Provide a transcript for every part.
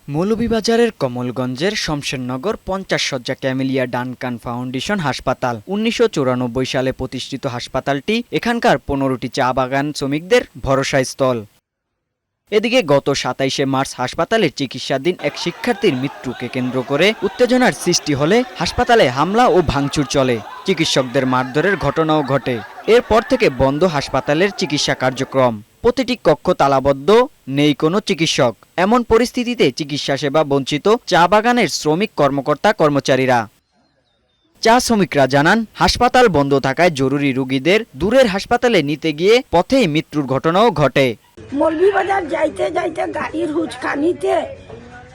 মৌলভীবাজারের কমলগঞ্জের শমশেরনগর 50 শয্যা camellia Duncan foundation হাসপাতাল 1994 সালে প্রতিষ্ঠিত হাসপাতালটি এখানকার 15টি চা বাগান শ্রমিকদের ভরসাস্থল। এদিকে গত 27শে মার্চ হাসপাতালের চিকিৎসাধীন এক শিক্ষার্থীর মৃত্যুকে কেন্দ্র করে উত্তেজনার সৃষ্টি হলে হাসপাতালে হামলা ও ভাঙচুর চলে, চিকিৎসকদের মারধরের ঘটনাও ঘটে। এরপর থেকে বন্ধ হাসপাতালের চিকিৎসা কার্যক্রম, প্রতিটি কক্ষ তালাবদ্ধ, নেই কোনো চিকিৎসক। এমন পরিস্থিতিতে চিকিৎসা সেবা বঞ্চিত চা বাগানের শ্রমিক কর্মকর্তা কর্মচারীরা। চা শ্রমিকরা জানান, হাসপাতাল বন্ধ থাকায় জরুরি রোগীদের দূরের হাসপাতালে নিতে গিয়ে পথেই মৃত্যুর ঘটনাও ঘটে। মৌলভীবাজার যাইতে যাইতে গাড়ির হুচকানিতে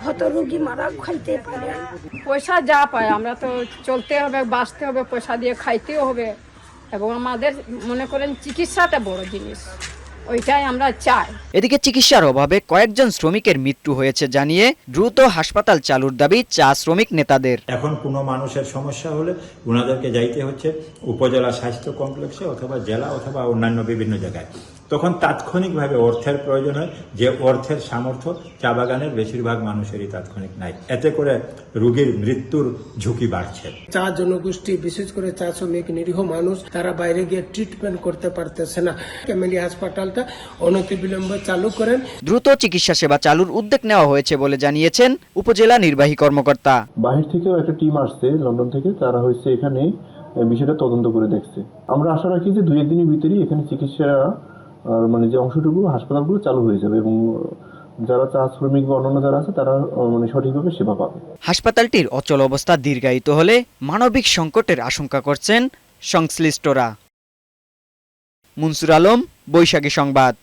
হত রোগী মারা খাইতে পারে। পয়সা যা পায় আমরা তো চলতে হবে, বাঁচতে হবে, পয়সা দিয়ে খাইতেও হবে, এবং আমাদের মনে করেন চিকিৎসাটা বড় জিনিস, ওইটাই আমরা চাই। এদিকে চিকিৎসার অভাবে কয়েকজন শ্রমিকের মৃত্যু হয়েছে জানিয়ে দ্রুত হাসপাতাল চালুর দাবি চা শ্রমিক নেতাদের। এখন কোনো মানুষের সমস্যা হলে ওনাদেরকে যাইতে হচ্ছে উপজেলা স্বাস্থ্য কমপ্লেক্সে অথবা জেলা অথবা অন্যান্য বিভিন্ন জায়গায়। তখন তাৎক্ষণিকভাবে অর্থের প্রয়োজন হয়, যে অর্থের সামর্থ্য চা বাগানের বেশিরভাগ মানুষেরই তাৎক্ষণিক নাই। এতে করে রোগীর মৃত্যুর ঝুঁকি বাড়ছে। চা জনগোষ্ঠী, বিশেষ করে চা শ্রমিক নিরীহ মানুষ, তারা বাইরে গিয়ে ট্রিটমেন্ট করতে পারতেছে না। ক্যামেলি হাসপাতালটা অনতিবিলম্বে চালু করেন। দ্রুত চিকিৎসা সেবা চালুর উদ্যোগ নেওয়া হয়েছে বলে জানিয়েছেন উপজেলা নির্বাহী কর্মকর্তা। বাহির থেকেও একটা টিম আসছে লন্ডন থেকে, তারা হয়েছে এখানে বিষয়টা তদন্ত করে দেখছে। আমরা আশা রাখি যে 2-1 দিনের ভিতরেই এখানে চিকিৎসা মানে যে অংশটুকু হাসপাতালগুলো চালু হয়ে যাবে এবং যারা চা শ্রমিক বা অন্যান্য যারা আছে তারা মানে সঠিকভাবে সেবা পাবে। হাসপাতালটির অচল অবস্থা দীর্ঘায়িত হলে মানবিক সংকটের আশঙ্কা করছেন সংশ্লিষ্টরা। মুনসুর আলম, বৈশাখী সংবাদ।